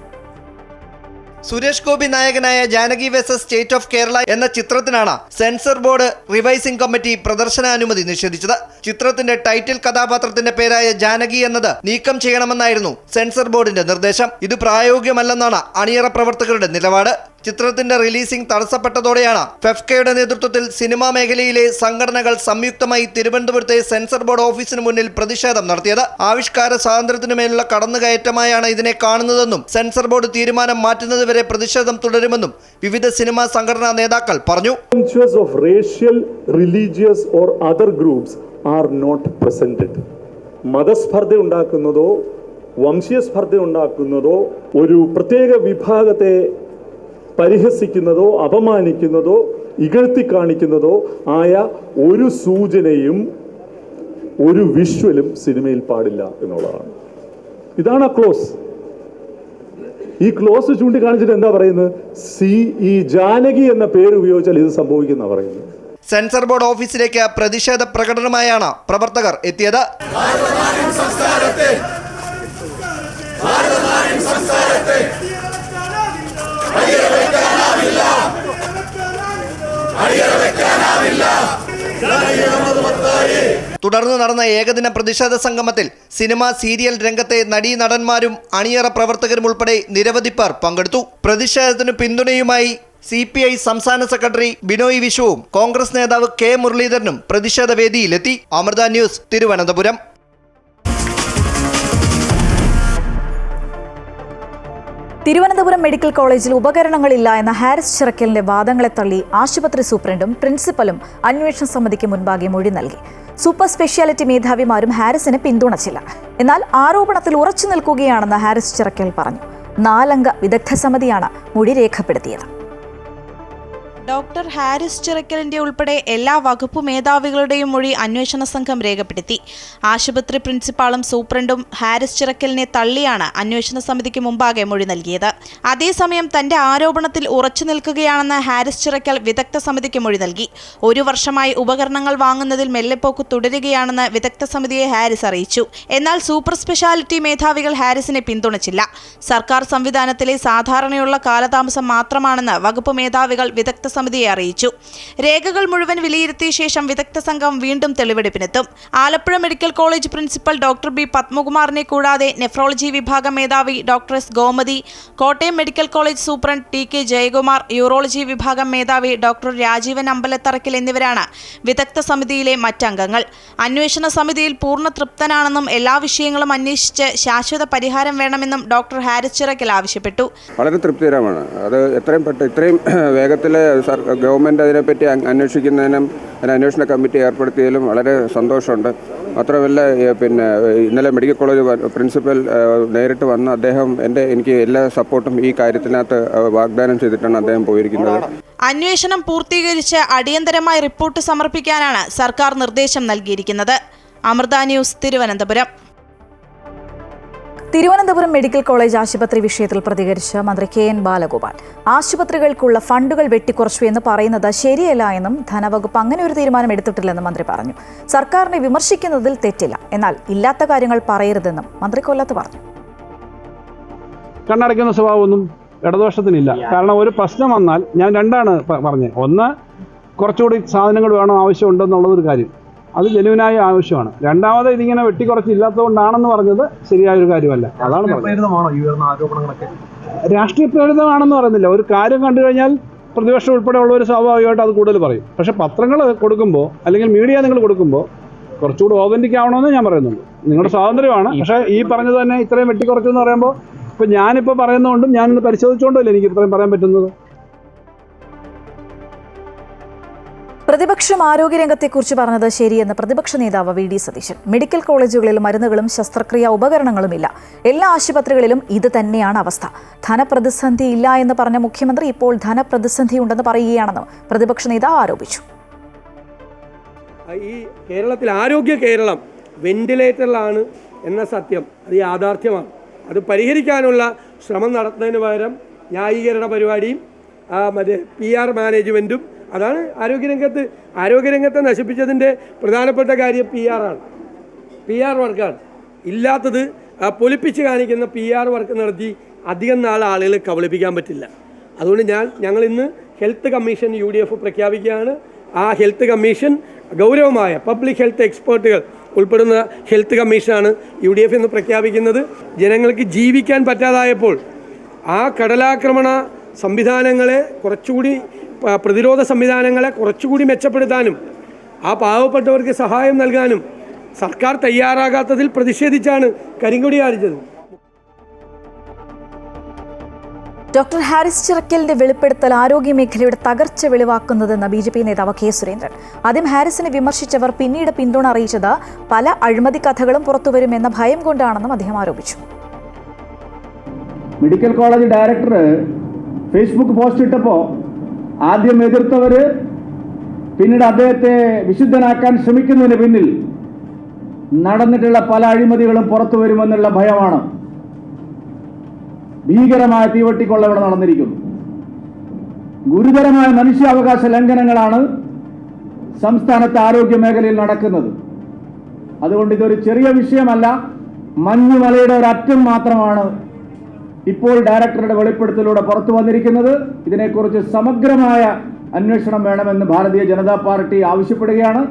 സുരേഷ് ഗോപി നായകനായ Janaki versus state of Kerala എന്ന ചിത്രത്തിനാണ് സെൻസർ ബോർഡ് റിവൈസിംഗ് കമ്മിറ്റി പ്രദർശനാനുമതി നിഷേധിച്ചത്. ചിത്രത്തിന്റെ ടൈറ്റിൽ കഥാപാത്രത്തിന്റെ പേരായ ജാനകി എന്നത് നീക്കം ചെയ്യണമെന്നായിരുന്നു സെൻസർ ബോർഡിന്റെ നിർദ്ദേശം. ഇത് പ്രായോഗികമല്ലെന്നാണ് അണിയറ പ്രവർത്തകരുടെ നിലപാട്. ചിത്രത്തിന്റെ റിലീസിംഗ് തടസ്സപ്പെട്ടതോടെയാണ് ഫെഫ്കയുടെ നേതൃത്വത്തിൽ സിനിമാ മേഖലയിലെ സംഘടനകൾ സംയുക്തമായി തിരുവനന്തപുരത്തെ സെൻസർ ബോർഡ് ഓഫീസിന് മുന്നിൽ പ്രതിഷേധം നടത്തിയത്. ആവിഷ്കാര സ്വാതന്ത്ര്യത്തിനുമേലുള്ള കടന്നുകയറ്റമായാണ് ഇതിനെ കാണുന്നതെന്നും സെൻസർ ബോർഡ് തീരുമാനം മാറ്റുന്നതുവരെ പ്രതിഷേധം തുടരുമെന്നും വിവിധ സിനിമാ സംഘടനാ നേതാക്കൾ പറഞ്ഞു. മതസ്പർദ്ധ ഉണ്ടാക്കുന്നതോ വംശീയ സ്പർദ്ധ ഉണ്ടാക്കുന്നതോ ഒരു പ്രത്യേക വിഭാഗത്തെ പരിഹസിക്കുന്നതോ അപമാനിക്കുന്നതോ ഇകഴ്ത്തി കാണിക്കുന്നതോ ആയ ഒരു സൂചനയും ഒരു വിഷ്വലും സിനിമയിൽ പാടില്ല എന്നുള്ളതാണ്. ഇതാണ് ആ ക്ലോസ്. ഈ ക്ലോസ് ചൂണ്ടിക്കാണിച്ചിട്ട് എന്താ പറയുന്നത്? ഈ ജാനകി എന്ന പേര് ഉപയോഗിച്ചാൽ ഇത് സംഭവിക്കുന്ന പറയുന്നത്. സെൻസർ ബോർഡ് ഓഫീസിലേക്ക് പ്രതിഷേധ പ്രകടനമായാണ് പ്രവർത്തകർ എത്തിയത്. തുടർന്ന് നടന്ന ഏകദിന പ്രതിഷേധ സംഗമത്തിൽ സിനിമ, സീരിയൽ രംഗത്തെ നടീനടന്മാരും അണിയറ പ്രവർത്തകരും ഉൾപ്പെടെ നിരവധി പേർ പങ്കെടുത്തു. പ്രതിഷേധത്തിന് പിന്തുണയുമായി CPI സംസ്ഥാന സെക്രട്ടറി ബിനോയ് വിശ്വവും കോൺഗ്രസ് നേതാവ് K മുരളീധരനും പ്രതിഷേധ വേദിയിലെത്തി. അമൃത ന്യൂസ്, തിരുവനന്തപുരം. തിരുവനന്തപുരം മെഡിക്കൽ കോളേജിൽ ഉപകരണങ്ങളില്ല എന്ന ഹാരിസ് ചിറക്കലിന്റെ വാദങ്ങളെ തള്ളി ആശുപത്രി സൂപ്രണ്ടും പ്രിൻസിപ്പലും അന്വേഷണ സമിതിക്ക് മുൻപാകെ മൊഴി നൽകി. സൂപ്പർ സ്പെഷ്യാലിറ്റി മേധാവിമാരും ഹാരിസിനെ പിന്തുണച്ചില്ല. എന്നാൽ ആരോപണത്തിൽ ഉറച്ചു നിൽക്കുകയാണെന്ന് ഹാരിസ് ചിറക്കൽ പറഞ്ഞു. 4 അംഗ വിദഗ്ധ സമിതിയാണ് മൊഴി രേഖപ്പെടുത്തിയത്. ഡോക്ടർ ഹാരിസ് ചിറക്കലിന്റെ ഉൾപ്പെടെ എല്ലാ വകുപ്പ് മേധാവികളുടെയും മൊഴി അന്വേഷണ സംഘം രേഖപ്പെടുത്തി. ആശുപത്രി പ്രിൻസിപ്പാളും സൂപ്രണ്ടും ഹാരിസ് ചിറക്കലിനെ തള്ളിയാണ് അന്വേഷണ സമിതിക്ക് മുമ്പാകെ മൊഴി നൽകിയത്. അതേസമയം തന്റെ ആരോപണത്തിൽ ഉറച്ചു നിൽക്കുകയാണെന്ന് ഹാരിസ് ചിറക്കൽ വിദഗ്ധ സമിതിക്ക് മൊഴി നൽകി. 1 വർഷമായി ഉപകരണങ്ങൾ വാങ്ങുന്നതിൽ മെല്ലെപ്പോക്ക് തുടരുകയാണെന്ന് വിദഗ്ധ സമിതിയെ ഹാരിസ് അറിയിച്ചു. എന്നാൽ സൂപ്പർ സ്പെഷ്യാലിറ്റി മേധാവികൾ ഹാരിസിനെ പിന്തുണച്ചില്ല. സർക്കാർ സംവിധാനത്തിലെ സാധാരണയുള്ള കാലതാമസം മാത്രമാണെന്ന് വകുപ്പ് മേധാവികൾ വിദഗ്ധ സമിതിയെ അറിയിച്ചു. രേഖകൾ മുഴുവൻ വിലയിരുത്തിയ ശേഷം വിദഗ്ധ സംഘം വീണ്ടും തെളിവെടുപ്പിനെത്തും. Alappuzha medical college principal doctor B പത്മകുമാറിനെ കൂടാതെ നെഫ്രോളജി വിഭാഗം മേധാവി doctor S Gomathi, Kottayam medical college superintendent TK Jayakumar, urology വിഭാഗം മേധാവി ഡോക്ടർ രാജീവൻ അമ്പലത്തറയ്ക്കൽ എന്നിവരാണ് വിദഗ്ധ സമിതിയിലെ മറ്റംഗങ്ങൾ. അന്വേഷണ സമിതിയിൽ പൂർണ്ണ തൃപ്തനാണെന്നും എല്ലാ വിഷയങ്ങളും അന്വേഷിച്ച് ശാശ്വത പരിഹാരം വേണമെന്നും ഡോക്ടർ ഹാരിസ് ചിറക്കൽ ആവശ്യപ്പെട്ടു. വളരെ തൃപ്തികരമാണ്. അത് ഇത്രയും വേഗത്തിൽ ഗവൺമെൻറ് അതിനെപ്പറ്റി അന്വേഷിക്കുന്നതിനും അന്വേഷണ കമ്മിറ്റി ഏർപ്പെടുത്തിയതിലും വളരെ സന്തോഷമുണ്ട്. മാത്രമല്ല ഇന്നലെ മെഡിക്കൽ കോളേജ് പ്രിൻസിപ്പൽ നേരിട്ട് വന്ന് അദ്ദേഹം എനിക്ക് എല്ലാ സപ്പോർട്ടും ഈ കാര്യത്തിനകത്ത് വാഗ്ദാനം ചെയ്തിട്ടാണ് അദ്ദേഹം പോയിരിക്കുന്നത്. അന്വേഷണം പൂർത്തീകരിച്ച് അടിയന്തരമായി റിപ്പോർട്ട് സമർപ്പിക്കാനാണ് സർക്കാർ നിർദ്ദേശം നൽകിയിരിക്കുന്നത്. Amrita news, Thiruvananthapuram. Thiruvananthapuram medical college ആശുപത്രി വിഷയത്തിൽ പ്രതികരിച്ച മന്ത്രി KN ബാലഗോപാൽ ആശുപത്രികൾക്കുള്ള ഫണ്ടുകൾ വെട്ടിക്കുറച്ചു എന്ന് പറയുന്നത് ശരിയല്ല എന്നും ധനവകുപ്പ് അങ്ങനെ ഒരു തീരുമാനം എടുത്തിട്ടില്ലെന്നും മന്ത്രി പറഞ്ഞു. സർക്കാരിനെ വിമർശിക്കുന്നതിൽ തെറ്റില്ല, എന്നാൽ ഇല്ലാത്ത കാര്യങ്ങൾ പറയരുതെന്നും മന്ത്രി കൊല്ലത്ത് പറഞ്ഞു. കണ്ണടയ്ക്കുന്ന സ്വഭാവമൊന്നും ഇടതുപക്ഷത്തിനില്ല. കാരണം ഒരു പ്രശ്നം വന്നാൽ ഞാൻ രണ്ടാണ് പറഞ്ഞത്. ഒന്ന്, കുറച്ചുകൂടി സാധനങ്ങൾ വേണം, ആവശ്യമുണ്ടെന്നുള്ളതൊരു കാര്യം, അത് ജനുവിനായ ആവശ്യമാണ്. രണ്ടാമത് ഇതിങ്ങനെ വെട്ടിക്കുറച്ചില്ലാത്തതുകൊണ്ടാണെന്ന് പറഞ്ഞത് ശരിയായൊരു കാര്യമല്ല. അതാണ് രാഷ്ട്രീയ പ്രേരിതമാണെന്ന് പറയുന്നില്ല. ഒരു കാര്യം കണ്ടു കഴിഞ്ഞാൽ പ്രതിപക്ഷം ഉൾപ്പെടെയുള്ളവർ സ്വാഭാവികമായിട്ട് അത് കൂടുതൽ പറയും. പക്ഷെ പത്രങ്ങൾ കൊടുക്കുമ്പോൾ അല്ലെങ്കിൽ മീഡിയ നിങ്ങൾ കൊടുക്കുമ്പോൾ കുറച്ചുകൂടി ഓതന്റിക് ആവണമെന്ന് ഞാൻ പറയുന്നുള്ളൂ. നിങ്ങളുടെ സ്വാതന്ത്ര്യമാണ്. പക്ഷേ ഈ പറഞ്ഞത് തന്നെ ഇത്രയും വെട്ടിക്കുറച്ചു എന്ന് പറയുമ്പോൾ ഇപ്പം ഞാനിപ്പോൾ പറയുന്നതുകൊണ്ടും ഞാനിന്ന് പരിശോധിച്ചുകൊണ്ടല്ലേ എനിക്ക് ഇത്രയും പറയാൻ പറ്റുന്നത്. പ്രതിപക്ഷം ആരോഗ്യരംഗത്തെക്കുറിച്ച് പറഞ്ഞത് ശരിയെന്ന് പ്രതിപക്ഷ നേതാവ് VD സതീശൻ. മെഡിക്കൽ കോളേജുകളിൽ മരുന്നുകളും ശസ്ത്രക്രിയാ ഉപകരണങ്ങളുമില്ല. എല്ലാ ആശുപത്രികളിലും ഇത് തന്നെയാണ് അവസ്ഥ. ധനപ്രതിസന്ധി ഇല്ല എന്ന് പറഞ്ഞ മുഖ്യമന്ത്രി ഇപ്പോൾ ധനപ്രതിസന്ധി ഉണ്ടെന്ന് പറയുകയാണെന്നും പ്രതിപക്ഷ നേതാവ് ആരോപിച്ചു. ഈ കേരളത്തിൽ ആരോഗ്യ കേരളം വെന്റിലേറ്ററിലാണ് എന്ന സത്യം അത് യാഥാർത്ഥ്യമാണ്. അത് പരിഹരിക്കാനുള്ള ശ്രമം നടത്തുന്നതിന് പകരം ന്യായീകരണ പരിപാടിയും PR മാനേജ്മെൻറ്റും അതാണ് ആരോഗ്യരംഗത്തെ നശിപ്പിച്ചതിൻ്റെ പ്രധാനപ്പെട്ട കാര്യം PR വർക്കാണ്. ഇല്ലാത്തത് പൊലിപ്പിച്ച് കാണിക്കുന്ന PR വർക്ക് നടത്തി അധികം നാൾ ആളുകളെ കബളിപ്പിക്കാൻ പറ്റില്ല. അതുകൊണ്ട് ഞങ്ങൾ ഇന്ന് ഹെൽത്ത് കമ്മീഷൻ UDF പ്രഖ്യാപിക്കുകയാണ്. ആ ഹെൽത്ത് കമ്മീഷൻ ഗൗരവമായ പബ്ലിക് ഹെൽത്ത് എക്സ്പേർട്ടുകൾ ഉൾപ്പെടുന്ന ഹെൽത്ത് കമ്മീഷനാണ് UDF എന്ന് പ്രഖ്യാപിക്കുന്നത്. ജനങ്ങൾക്ക് ജീവിക്കാൻ പറ്റാതായപ്പോൾ ആ കടലാക്രമണ സംവിധാനങ്ങളെ കുറച്ചുകൂടി പ്രതിരോധ സംവിധാനങ്ങളെ കുറച്ചുകൂടി മെച്ചപ്പെടുത്താനും ആ പാവപ്പെട്ടവർക്ക് സഹായം നൽകാനും സർക്കാർ തയ്യാറാകാത്തതിൽ പ്രതിഷേധിച്ചാണ് കരിങ്കൊടി കാണിച്ചത്. ഡോക്ടർ ഹാരിസ് ചിറക്കലിന്റെ വെളിപ്പെടുത്തൽ ആരോഗ്യമേഖലയുടെ തകർച്ച വെളിവാക്കുന്നതെന്ന് BJP നേതാവ് K സുരേന്ദ്രൻ. ആദ്യം ഹാരിസിനെ വിമർശിച്ചവർ പിന്നീട് പിന്തുണ അറിയിച്ചത് പല അഴിമതി കഥകളും പുറത്തുവരുമെന്ന ഭയം കൊണ്ടാണെന്നും അദ്ദേഹം ആരോപിച്ചു. Medical college director Facebook post ഇട്ടപ്പോൾ ആദ്യം എതിർത്തവർ പിന്നീട് അദ്ദേഹത്തെ വിശുദ്ധനാക്കാൻ ശ്രമിക്കുന്നതിന് പിന്നിൽ നടന്നിട്ടുള്ള പല അഴിമതികളും പുറത്തു വരുമെന്നുള്ള ഭയമാണ്. ഭീകരമായ തീവട്ടിക്കൊള്ള ഇവിടെ നടന്നിരിക്കുന്നു. ഗുരുതരമായ മനുഷ്യാവകാശ ലംഘനങ്ങളാണ് സംസ്ഥാനത്തെ ആരോഗ്യ മേഖലയിൽ നടക്കുന്നത്. അതുകൊണ്ട് ഇതൊരു ചെറിയ വിഷയമല്ല, മഞ്ഞുമലയുടെ ഒരു അറ്റം മാത്രമാണ് ഇപ്പോൾ ഡയറക്ടറുടെ വെളിപ്പെടുത്തലൂടെ പുറത്തു വന്നിരിക്കുന്നത്. ഇതിനെക്കുറിച്ച് സമഗ്രമായ അന്വേഷണം വേണമെന്ന് ഭാരതീയ ജനതാ പാർട്ടി ആവശ്യപ്പെടുകയാണ്.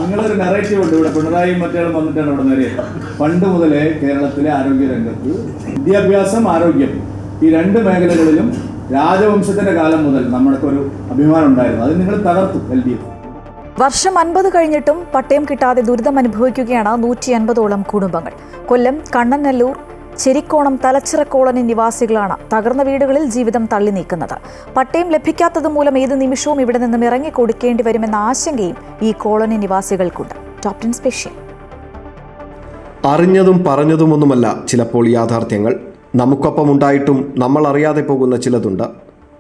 നിങ്ങളൊരു നറേറ്റീവ് ഉണ്ട് ഇവിടെ, പിണറായി മറ്റേ വന്നിട്ടാണ് ഇവിടെ നേരെ. പണ്ട് മുതലേ കേരളത്തിലെ ആരോഗ്യ രംഗത്ത് വിദ്യാഭ്യാസം, ആരോഗ്യം ഈ രണ്ട് മേഖലകളിലും രാജവംശത്തിന്റെ കാലം മുതൽ നമ്മൾക്ക് ഒരു അഭിമാനം ഉണ്ടായിരുന്നു. അത് നിങ്ങൾ തകർത്തു LDF. വർഷം 50 കഴിഞ്ഞിട്ടും പട്ടയം കിട്ടാതെ ദുരിതം അനുഭവിക്കുകയാണ് 150ഓളം കുടുംബങ്ങൾ. കൊല്ലം, കണ്ണനല്ലൂർ, ചെരിക്കോണം, തലച്ചിറ കോളനി നിവാസികളാണ് തകർന്ന വീടുകളിൽ ജീവിതം തള്ളി നീക്കുന്നത്. പട്ടയം ലഭിക്കാത്തതുമൂലം ഏത് നിമിഷവും ഇവിടെ നിന്നും ഇറങ്ങി കൊടുക്കേണ്ടി വരുമെന്ന ആശങ്കയും ഈ കോളനി നിവാസികൾക്കുണ്ട്. Top 10 special. അറിഞ്ഞതും പറഞ്ഞതുമൊന്നുമല്ല ചിലപ്പോൾ യാഥാർത്ഥ്യങ്ങൾ. നമുക്കൊപ്പം ഉണ്ടായിട്ടും നമ്മൾ അറിയാതെ പോകുന്ന ചിലതുണ്ട്.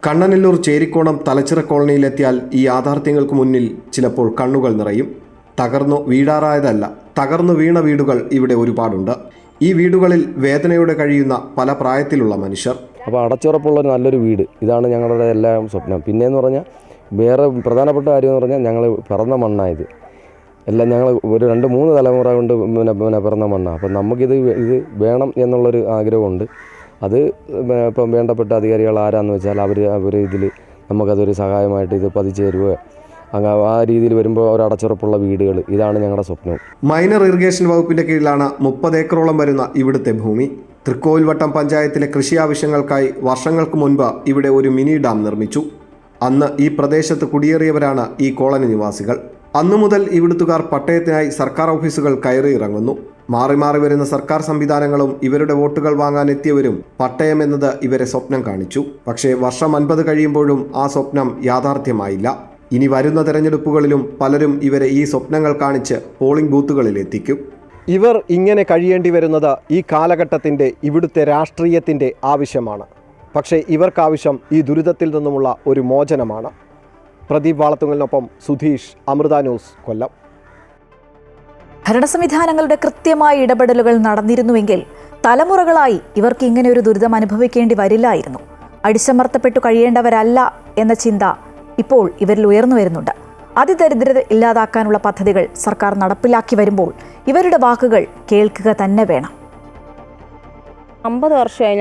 കണ്ണനല്ലൂർ, ചേരിക്കോണം, തലച്ചിറ കോളനിയിലെത്തിയാൽ ഈ യാഥാർത്ഥ്യങ്ങൾക്ക് മുന്നിൽ ചിലപ്പോൾ കണ്ണുകൾ നിറയും. തകർന്നു വീഴാറായതല്ല, തകർന്നു വീണ വീടുകൾ ഇവിടെ ഒരുപാടുണ്ട്. ഈ വീടുകളിൽ വേദനയോടെ കഴിയുന്ന പല പ്രായത്തിലുള്ള മനുഷ്യർ. അപ്പോൾ അടച്ചുറപ്പുള്ള നല്ലൊരു വീട്, ഇതാണ് ഞങ്ങളുടെ എല്ലാം സ്വപ്നം. പിന്നെയെന്ന് പറഞ്ഞാൽ വേറെ പ്രധാനപ്പെട്ട കാര്യമെന്ന് പറഞ്ഞാൽ ഞങ്ങൾ പിറന്ന മണ്ണായത് എല്ലാം ഞങ്ങൾ ഒരു 2-3 തലമുറ കൊണ്ട് പിറന്ന മണ്ണാണ്. അപ്പം നമുക്കിത് വേണം എന്നുള്ളൊരു ആഗ്രഹമുണ്ട്. അത് ഇപ്പം വേണ്ടപ്പെട്ട അധികാരികൾ ആരാന്ന് വെച്ചാൽ അവർ ഇതിൽ നമുക്കതൊരു സഹായമായിട്ട് ഇത് പതിച്ചു തരുവോ, ആ രീതിയിൽ വരുമ്പോൾ ഒരു അടച്ചുറപ്പുള്ള വീടുകൾ, ഇതാണ് ഞങ്ങളുടെ സ്വപ്നം. മൈനർ ഇറിഗേഷൻ വകുപ്പിന്റെ കീഴിലാണ് 30 ഏക്കറോളം വരുന്ന ഇവിടുത്തെ ഭൂമി. തൃക്കോവിൽവട്ടം പഞ്ചായത്തിലെ കൃഷി ആവശ്യങ്ങൾക്കായി വർഷങ്ങൾക്ക് മുൻപ് ഇവിടെ ഒരു മിനി ഡാം നിർമ്മിച്ചു. അന്ന് ഈ പ്രദേശത്ത് കുടിയേറിയവരാണ് ഈ കോളനി നിവാസികൾ. അന്നു മുതൽ ഇവിടുത്തുകാർ പട്ടയത്തിനായി സർക്കാർ ഓഫീസുകൾ കയറി ഇറങ്ങുന്നു. മാറി മാറി വരുന്ന സർക്കാർ സംവിധാനങ്ങളും ഇവരുടെ വോട്ടുകൾ വാങ്ങാൻ എത്തിയവരും പട്ടയം എന്നത് ഇവരെ സ്വപ്നം കാണിച്ചു. പക്ഷേ വർഷം 50 കഴിയുമ്പോഴും ആ സ്വപ്നം യാഥാർത്ഥ്യമായില്ല. ഇനി വരുന്ന തെരഞ്ഞെടുപ്പുകളിലും പലരും ഇവരെ ഈ സ്വപ്നങ്ങൾ കാണിച്ച് പോളിംഗ് ബൂത്തുകളിൽ എത്തിക്കും. ഇവർ ഇങ്ങനെ കഴിയേണ്ടി വരുന്നത് ഈ കാലഘട്ടത്തിൻ്റെ ഇവിടുത്തെ രാഷ്ട്രീയത്തിൻ്റെ ആവശ്യമാണ്. പക്ഷേ ഇവർക്കാവശ്യം ഈ ദുരിതത്തിൽ നിന്നുമുള്ള ഒരു മോചനമാണ്. പ്രദീപ് വാളത്തുങ്ങലിനൊപ്പം സുധീഷ്, അമൃത ന്യൂസ്, കൊല്ലം. ഭരണ സംവിധാനങ്ങളുടെ കൃത്യമായ ഇടപെടലുകൾ നടന്നിരുന്നുവെങ്കിൽ തലമുറകളായി ഇവർക്ക് ഇങ്ങനെ ഒരു ദുരിതം അനുഭവിക്കേണ്ടി വരില്ലായിരുന്നു. അടിച്ചമർത്തപ്പെട്ടു കഴിയേണ്ടവരല്ല എന്ന ചിന്ത ഇപ്പോൾ ഇവരിൽ ഉയർന്നു വരുന്നുണ്ട്. അതിദരിദ്രത ഇല്ലാതാക്കാനുള്ള പദ്ധതികൾ സർക്കാർ നടപ്പിലാക്കി വരുമ്പോൾ ഇവരുടെ വാക്കുകൾ കേൾക്കുക തന്നെ വേണം. 50 വർഷമായി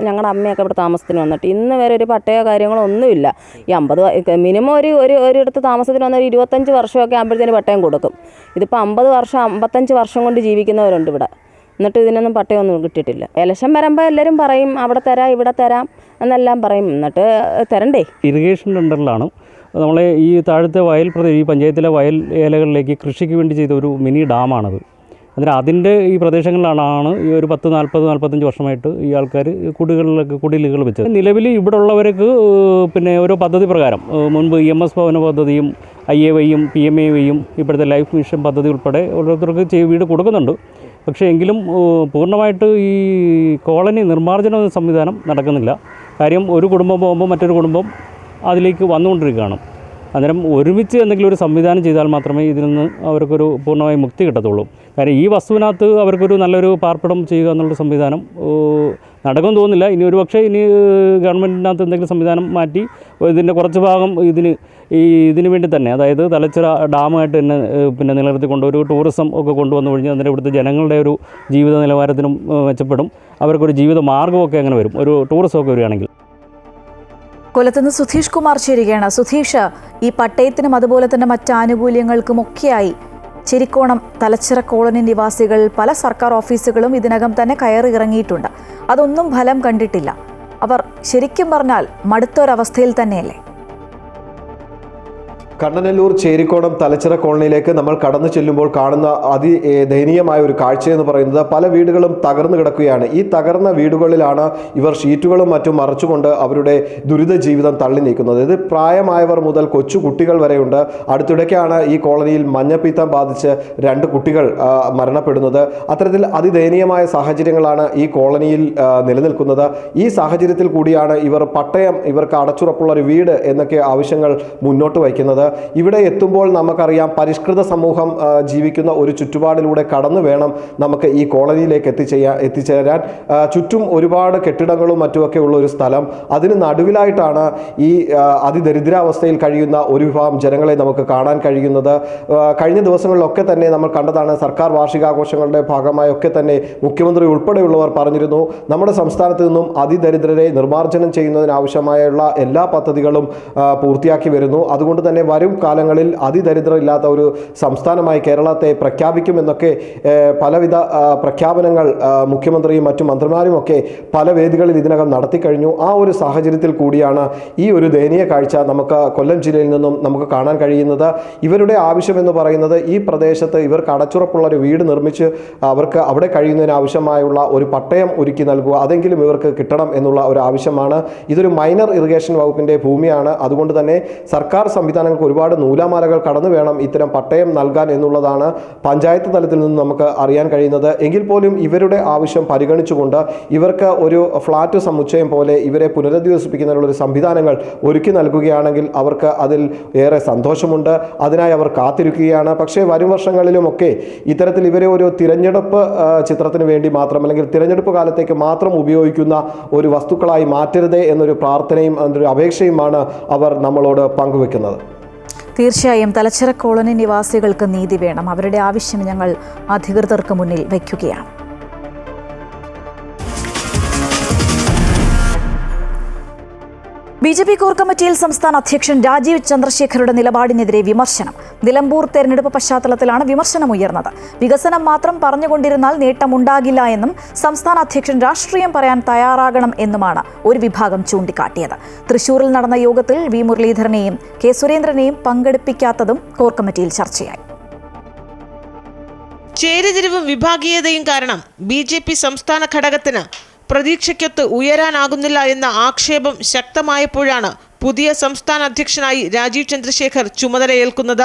ഞങ്ങളുടെ അമ്മയൊക്കെ ഇവിടെ താമസത്തിന് വന്നിട്ട് ഇന്ന് വരെ ഒരു പട്ടയോ കാര്യങ്ങളോ ഒന്നുമില്ല. ഈ 50 മിനിമം ഒരിടത്ത് താമസത്തിന് വന്ന 25 വർഷമൊക്കെ ആകുമ്പോഴത്തേന് പട്ടയം കൊടുക്കും. ഇതിപ്പോൾ 50 വർഷം 55 വർഷം കൊണ്ട് ജീവിക്കുന്നവരുണ്ട് ഇവിടെ. എന്നിട്ട് ഇതിനൊന്നും പട്ടയമൊന്നും കിട്ടിയിട്ടില്ല. ഇലക്ഷൻ വരുമ്പോൾ എല്ലാവരും പറയും അവിടെ തരാം ഇവിടെ തരാം എന്നെല്ലാം പറയും. എന്നിട്ട് തരണ്ടേ? ഇറിഗേഷൻ അണ്ടറിലാണ് നമ്മളെ ഈ താഴത്തെ വയൽ ഈ പഞ്ചായത്തിലെ വയൽ ഏലകളിലേക്ക് കൃഷിക്ക് വേണ്ടി ചെയ്ത ഒരു മിനി ഡാമാണത്. അതിൻ്റെ ഈ പ്രദേശങ്ങളിലാണ് ഈ ഒരു 40-45 വർഷമായിട്ട് ഈ ആൾക്കാർ കുടിലുകൾ വെച്ചത്. നിലവിൽ ഇവിടെ ഉള്ളവർക്ക് പിന്നെ ഓരോ പദ്ധതി പ്രകാരം മുൻപ് EMS ഭവന പദ്ധതിയും IAYയും PMAYയും ഇപ്പോഴത്തെ ലൈഫ് മിഷൻ പദ്ധതി ഉൾപ്പെടെ ഓരോരുത്തർക്ക് വീട് കൊടുക്കുന്നുണ്ട്. പക്ഷേ എങ്കിലും പൂർണ്ണമായിട്ട് ഈ കോളനി നിർമ്മാർജ്ജന സംവിധാനം നടക്കുന്നില്ല. കാര്യം ഒരു കുടുംബം പോകുമ്പോൾ മറ്റൊരു കുടുംബം അതിലേക്ക് വന്നുകൊണ്ടിരിക്കുകയാണ്. അന്നേരം ഒരുമിച്ച് എന്തെങ്കിലും ഒരു സംവിധാനം ചെയ്താൽ മാത്രമേ ഇതിൽ നിന്ന് അവർക്കൊരു പൂർണ്ണമായി മുക്തി കിട്ടത്തുള്ളൂ. കാര്യം ഈ വസ്തുവിനകത്ത് അവർക്കൊരു നല്ലൊരു പാർപ്പിടം ചെയ്യുക എന്നുള്ള സംവിധാനം നടക്കുമെന്ന് തോന്നുന്നില്ല. ഇനി ഒരു പക്ഷേ ഇനി ഗവൺമെൻറ്റിനകത്ത് എന്തെങ്കിലും സംവിധാനം മാറ്റി ഇതിൻ്റെ കുറച്ച് ഭാഗം ഇതിന് വേണ്ടി തന്നെ, അതായത് തലച്ചിറ ഡാമായിട്ട് തന്നെ പിന്നെ നിലനിർത്തിക്കൊണ്ട് ഒരു ടൂറിസം ഒക്കെ കൊണ്ടുവന്നു കഴിഞ്ഞാൽ അന്നേരം ഇവിടുത്തെ ജനങ്ങളുടെ ഒരു ജീവിത നിലവാരത്തിനും മെച്ചപ്പെടും. അവർക്കൊരു ജീവിത മാർഗ്ഗമൊക്കെ അങ്ങനെ വരും, ഒരു ടൂറിസമൊക്കെ വരികയാണെങ്കിൽ. കൊല്ലത്തുനിന്ന് സുധീഷ് കുമാർ ചേരുകയാണ്. സുധീഷ്, ഈ പട്ടയത്തിനും അതുപോലെ തന്നെ മറ്റ് ആനുകൂല്യങ്ങൾക്കുമൊക്കെയായി ചെരിക്കോണം, തലച്ചിറ കോളനി നിവാസികൾ പല സർക്കാർ ഓഫീസുകളും ഇതിനകം തന്നെ കയറി ഇറങ്ങിയിട്ടുണ്ട്. അതൊന്നും ഫലം കണ്ടിട്ടില്ല. അവർ ശരിക്കും പറഞ്ഞാൽ മടുത്തൊരവസ്ഥയിൽ തന്നെയല്ലേ? കണ്ണനല്ലൂർ, ചേരിക്കോണം, തലച്ചിറ കോളനിയിലേക്ക് നമ്മൾ കടന്നു ചെല്ലുമ്പോൾ കാണുന്ന ദയനീയമായ ഒരു കാഴ്ചയെന്ന് പറയുന്നത് പല വീടുകളും തകർന്നു കിടക്കുകയാണ്. ഈ തകർന്ന വീടുകളിലാണ് ഇവർ ഷീറ്റുകളും മറ്റും മറച്ചുകൊണ്ട് അവരുടെ ദുരിത ജീവിതം തള്ളി നീക്കുന്നത്. ഇത് പ്രായമായവർ മുതൽ കൊച്ചു കുട്ടികൾ വരെയുണ്ട്. അടുത്തിടയ്ക്കാണ് ഈ കോളനിയിൽ മഞ്ഞപ്പിത്തം ബാധിച്ച് 2 കുട്ടികൾ മരണപ്പെടുന്നത്. അത്തരത്തിൽ അതിദയനീയമായ സാഹചര്യങ്ങളാണ് ഈ കോളനിയിൽ നിലനിൽക്കുന്നത്. ഈ സാഹചര്യത്തിൽ കൂടിയാണ് ഇവർ പട്ടയം, ഇവർക്ക് അടച്ചുറപ്പുള്ള ഒരു വീട് എന്നൊക്കെ ആവശ്യങ്ങൾ മുന്നോട്ട് വയ്ക്കുന്നത്. ഇവിടെ എത്തുമ്പോൾ നമുക്കറിയാം പരിഷ്കൃത സമൂഹം ജീവിക്കുന്ന ഒരു ചുറ്റുപാടിലൂടെ കടന്നു വേണം നമുക്ക് ഈ കോളനിയിലേക്ക് എത്തിച്ചേരാൻ. ചുറ്റും ഒരുപാട് കെട്ടിടങ്ങളും മറ്റുമൊക്കെ ഉള്ള ഒരു സ്ഥലം, അതിന് നടുവിലായിട്ടാണ് ഈ അതിദരിദ്രാവസ്ഥയിൽ കഴിയുന്ന ഒരു വിഭാഗം ജനങ്ങളെ നമുക്ക് കാണാൻ കഴിയുന്നത്. കഴിഞ്ഞ ദിവസങ്ങളിലൊക്കെ തന്നെ നമ്മൾ കണ്ടതാണ്, സർക്കാർ വാർഷികാഘോഷങ്ങളുടെ ഭാഗമായൊക്കെ തന്നെ മുഖ്യമന്ത്രി ഉൾപ്പെടെയുള്ളവർ പറഞ്ഞിരുന്നു, നമ്മുടെ സംസ്ഥാനത്ത് നിന്നും അതിദരിദ്രരെ നിർമ്മാർജ്ജനം ചെയ്യുന്നതിനാവശ്യമായുള്ള എല്ലാ പദ്ധതികളും പൂർത്തിയാക്കി വരുന്നു. അതുകൊണ്ട് തന്നെ വരും കാലങ്ങളിൽ അതിദരിദ്രമില്ലാത്ത ഒരു സംസ്ഥാനമായി കേരളത്തെ പ്രഖ്യാപിക്കുമെന്നൊക്കെ പലവിധ പ്രഖ്യാപനങ്ങൾ മുഖ്യമന്ത്രിയും മറ്റു മന്ത്രിമാരും ഒക്കെ പല വേദികളിൽ ഇതിനകം നടത്തിക്കഴിഞ്ഞു. ആ ഒരു സാഹചര്യത്തിൽ കൂടിയാണ് ഈ ഒരു ദയനീയ കാഴ്ച നമുക്ക് കൊല്ലം ജില്ലയിൽ നിന്നും നമുക്ക് കാണാൻ കഴിയുന്നത്. ഇവരുടെ ആവശ്യമെന്ന് പറയുന്നത് ഈ പ്രദേശത്ത് ഇവർക്ക് അടച്ചുറപ്പുള്ള ഒരു വീട് നിർമ്മിച്ച് അവർക്ക് അവിടെ കഴിയുന്നതിനാവശ്യമായുള്ള ഒരു പട്ടയം ഒരുക്കി നൽകുക, അതെങ്കിലും ഇവർക്ക് കിട്ടണം എന്നുള്ള ഒരു ആവശ്യമാണ്. ഇതൊരു മൈനർ ഇറിഗേഷൻ വകുപ്പിൻ്റെ ഭൂമിയാണ്. അതുകൊണ്ട് തന്നെ സർക്കാർ സംവിധാനങ്ങൾക്ക് ഒരുപാട് നൂലാമാലകൾ കടന്നു വേണം ഇത്തരം പട്ടയം നൽകാൻ എന്നുള്ളതാണ് പഞ്ചായത്ത് തലത്തിൽ നിന്ന് നമുക്ക് അറിയാൻ കഴിയുന്നത്. എങ്കിൽ പോലും ഇവരുടെ ആവശ്യം പരിഗണിച്ചുകൊണ്ട് ഇവർക്ക് ഒരു ഫ്ലാറ്റ് സമുച്ചയം പോലെ ഇവരെ പുനരധിവസിപ്പിക്കുന്നതിനുള്ള ഒരു സംവിധാനങ്ങൾ ഒരുക്കി നൽകുകയാണെങ്കിൽ അവർക്ക് അതിൽ ഏറെ സന്തോഷമുണ്ട്. അതിനായി അവർ കാത്തിരിക്കുകയാണ്. പക്ഷേ വരും വർഷങ്ങളിലുമൊക്കെ ഇത്തരത്തിൽ ഇവരെ ഒരു തിരഞ്ഞെടുപ്പ് ചിത്രത്തിന് വേണ്ടി മാത്രം, അല്ലെങ്കിൽ തിരഞ്ഞെടുപ്പ് കാലത്തേക്ക് മാത്രം ഉപയോഗിക്കുന്ന ഒരു വസ്തുക്കളായി മാറ്റരുതേ എന്നൊരു പ്രാർത്ഥനയും അതിൻ്റെ അപേക്ഷയുമാണ് അവർ നമ്മളോട് പങ്കുവെക്കുന്നത്. തീർച്ചയായും തലച്ചിറ കോളനി നിവാസികൾക്ക് നീതി വേണം. അവരുടെ ആവശ്യം ഞങ്ങൾ അധികൃതർക്ക് മുന്നിൽ വയ്ക്കുകയാണ്. BJP കോർ കമ്മിറ്റിയിൽ സംസ്ഥാന അധ്യക്ഷൻ രാജീവ് ചന്ദ്രശേഖറുടെ നിലപാടിനെതിരെ വിമർശനം. നിലമ്പൂർ തെരഞ്ഞെടുപ്പ് പശ്ചാത്തലത്തിലാണ് വിമർശനം ഉയർന്നത്. വികസനം മാത്രം പറഞ്ഞുകൊണ്ടിരുന്നാൽ നേട്ടമുണ്ടാകില്ല എന്നും സംസ്ഥാന അധ്യക്ഷൻ രാഷ്ട്രീയം പറയാൻ തയ്യാറാകണം എന്നുമാണ് ഒരു വിഭാഗം ചൂണ്ടിക്കാട്ടിയത്. തൃശൂരിൽ നടന്ന യോഗത്തിൽ വി മുരളീധരനെയും കെ സുരേന്ദ്രനെയും പങ്കെടുപ്പിക്കാത്തതും കോർ കമ്മിറ്റിയിൽ ചർച്ചയായി. ചേരിതിരിവും വിഭാഗീയതയും കാരണം BJP സംസ്ഥാന ഘടകത്തിന് പ്രതീക്ഷയ്ക്കൊത്ത് ഉയരാനാകുന്നില്ല എന്ന ആക്ഷേപം ശക്തമായപ്പോഴാണ് പുതിയ സംസ്ഥാന അധ്യക്ഷനായി രാജീവ് ചന്ദ്രശേഖർ ചുമതലയേൽക്കുന്നത്.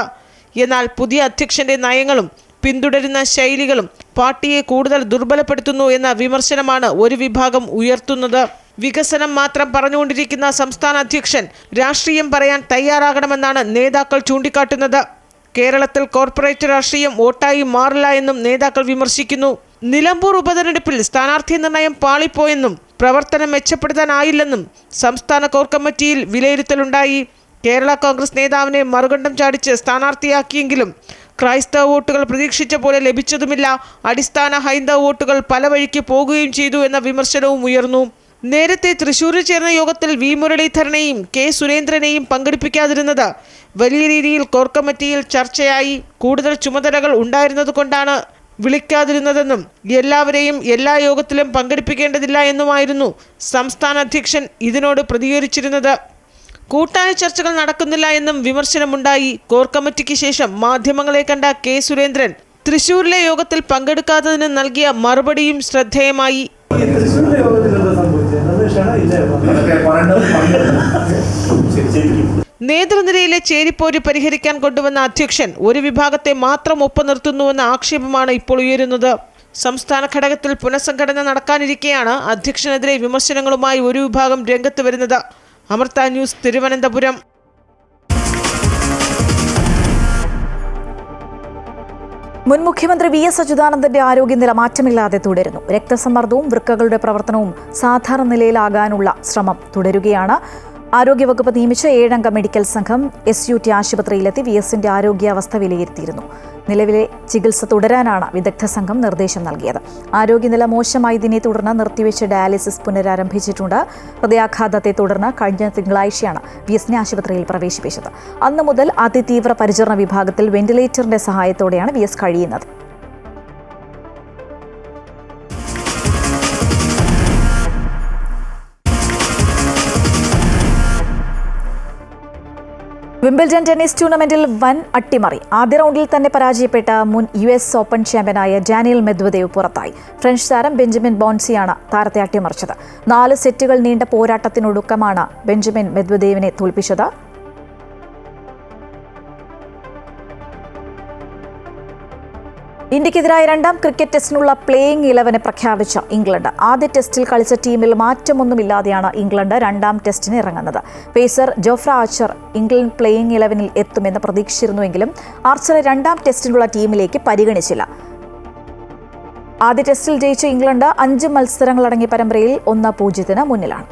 എന്നാൽ പുതിയ അധ്യക്ഷന്റെ നയങ്ങളും പിന്തുടരുന്ന ശൈലികളും പാർട്ടിയെ കൂടുതൽ ദുർബലപ്പെടുത്തുന്നു എന്ന വിമർശനമാണ് ഒരു വിഭാഗം ഉയർത്തുന്നത്. വികസനം മാത്രം പറഞ്ഞുകൊണ്ടിരിക്കുന്ന സംസ്ഥാന അധ്യക്ഷൻ രാഷ്ട്രീയം പറയാൻ തയ്യാറാകണമെന്നാണ് നേതാക്കൾ ചൂണ്ടിക്കാട്ടുന്നത്. കേരളത്തിൽ കോർപ്പറേറ്റ് രാഷ്ട്രീയം വോട്ടായി മാറില്ല എന്നും നേതാക്കൾ വിമർശിക്കുന്നു. നിലമ്പൂർ ഉപതെരഞ്ഞെടുപ്പിൽ സ്ഥാനാർത്ഥി നിർണയം പാളിപ്പോയെന്നും പ്രവർത്തനം മെച്ചപ്പെടുത്താനായില്ലെന്നും സംസ്ഥാന കോർ കമ്മിറ്റിയിൽ വിലയിരുത്തലുണ്ടായി. കേരള കോൺഗ്രസ് നേതാവിനെ മറുകണ്ഠം ചാടിച്ച് സ്ഥാനാർത്ഥിയാക്കിയെങ്കിലും ക്രൈസ്തവ വോട്ടുകൾ പ്രതീക്ഷിച്ച പോലെ ലഭിച്ചതുമില്ല. അടിസ്ഥാന ഹൈന്ദവ വോട്ടുകൾ പല വഴിക്ക് പോകുകയും ചെയ്തു എന്ന വിമർശനവും ഉയർന്നു. നേരത്തെ തൃശൂരിൽ ചേർന്ന യോഗത്തിൽ വി മുരളീധരനെയും കെ സുരേന്ദ്രനെയും പങ്കെടുപ്പിക്കാതിരുന്നത് വലിയ രീതിയിൽ കോർ കമ്മിറ്റിയിൽ ചർച്ചയായി. കൂടുതൽ ചുമതലകൾ ഉണ്ടായിരുന്നതുകൊണ്ടാണ് വിളിക്കാതിരുന്നതെന്നും എല്ലാവരെയും എല്ലാ യോഗത്തിലും പങ്കെടുപ്പിക്കേണ്ടതില്ല എന്നുമായിരുന്നു സംസ്ഥാന അധ്യക്ഷൻ ഇതിനോട് പ്രതികരിച്ചിരുന്നത്. കൂട്ടായ ചർച്ചകൾ നടക്കുന്നില്ല എന്നും വിമർശനമുണ്ടായി. കോർ കമ്മിറ്റിക്ക് ശേഷം മാധ്യമങ്ങളെ കണ്ട കെ സുരേന്ദ്രൻ തൃശൂരിലെ യോഗത്തിൽ പങ്കെടുക്കാത്തതിന് നൽകിയ മറുപടിയും ശ്രദ്ധേയമായി. നേതൃനിരയിലെ ചേരിപ്പോര് പരിഹരിക്കാൻ കൊണ്ടുവന്ന അധ്യക്ഷൻ ഒരു വിഭാഗത്തെ മാത്രം ഒപ്പം നിർത്തുന്നുവെന്ന ആക്ഷേപമാണ് ഇപ്പോൾ ഉയരുന്നത്. സംസ്ഥാന ഘടകത്തിൽ പുനഃസംഘടന നടക്കാനിരിക്കെയാണ് അധ്യക്ഷനെതിരെ വിമർശനങ്ങളുമായി ഒരു വിഭാഗം രംഗത്ത് വരുന്നത്. അമൃത ന്യൂസ്, തിരുവനന്തപുരം. മുൻ മുഖ്യമന്ത്രി VS അച്യുതാനന്ദന്റെ ആരോഗ്യനില മാറ്റമില്ലാതെ തുടരുന്നു. രക്തസമ്മർദ്ദവും വൃക്കകളുടെ പ്രവർത്തനവും സാധാരണ നിലയിലാകാനുള്ള ശ്രമം തുടരുകയാണ്. ആരോഗ്യവകുപ്പ് നിയമിച്ച 7-അംഗ മെഡിക്കൽ സംഘം SUT ആശുപത്രിയിലെത്തി VSന്റെ ആരോഗ്യാവസ്ഥ വിലയിരുത്തിയിരുന്നു. നിലവിലെ ചികിത്സ തുടരാനാണ് വിദഗ്ധ സംഘം നിർദ്ദേശം നൽകിയത്. ആരോഗ്യനില മോശമായതിനെ തുടർന്ന് നിർത്തിവെച്ച ഡയാലിസിസ് പുനരാരംഭിച്ചിട്ടുണ്ട്. ഹൃദയാഘാതത്തെ തുടർന്ന് കഴിഞ്ഞ തിങ്കളാഴ്ചയാണ് VSനെ ആശുപത്രിയിൽ പ്രവേശിപ്പിച്ചത്. അന്നു മുതൽ അതിതീവ്ര പരിചരണ വിഭാഗത്തിൽ വെന്റിലേറ്ററിന്റെ സഹായത്തോടെയാണ് VS കഴിയുന്നത്. വിംബിൾഡൺ ടെന്നീസ് ടൂർണമെന്റിൽ വൻ അട്ടിമറി. ആദ്യ റൗണ്ടിൽ തന്നെ പരാജയപ്പെട്ട മുൻ US ഓപ്പൺ ചാമ്പ്യനായ ഡാനിയൽ മെദ്വദേവ് പുറത്തായി. ഫ്രഞ്ച് താരം ബെഞ്ചമിൻ ബോൺസിയാണ് താരത്തെ അട്ടിമറിച്ചത്. 4 സെറ്റുകൾ നീണ്ട പോരാട്ടത്തിനൊടുക്കമാണ് ബെഞ്ചമിൻ മെദ്വദേവിനെ തോൽപ്പിച്ചത്. ഇന്ത്യക്കെതിരായ രണ്ടാം ക്രിക്കറ്റ് ടെസ്റ്റിനുള്ള പ്ലേയിങ് 11 പ്രഖ്യാപിച്ച ഇംഗ്ലണ്ട്. ആദ്യ ടെസ്റ്റിൽ കളിച്ച ടീമിൽ മാറ്റമൊന്നുമില്ലാതെയാണ് ഇംഗ്ലണ്ട് രണ്ടാം ടെസ്റ്റിന് ഇറങ്ങുന്നത്. Pacer Jofra Archer England playing 11-ൽ എത്തുമെന്ന് പ്രതീക്ഷിച്ചിരുന്നുവെങ്കിലും ആർച്ചറെ രണ്ടാം ടെസ്റ്റിനുള്ള ടീമിലേക്ക് പരിഗണിച്ചില്ല. ആദ്യ ടെസ്റ്റിൽ ജയിച്ച ഇംഗ്ലണ്ട് 5 മത്സരങ്ങളടങ്ങിയ പരമ്പരയിൽ 1-0 മുന്നിലാണ്.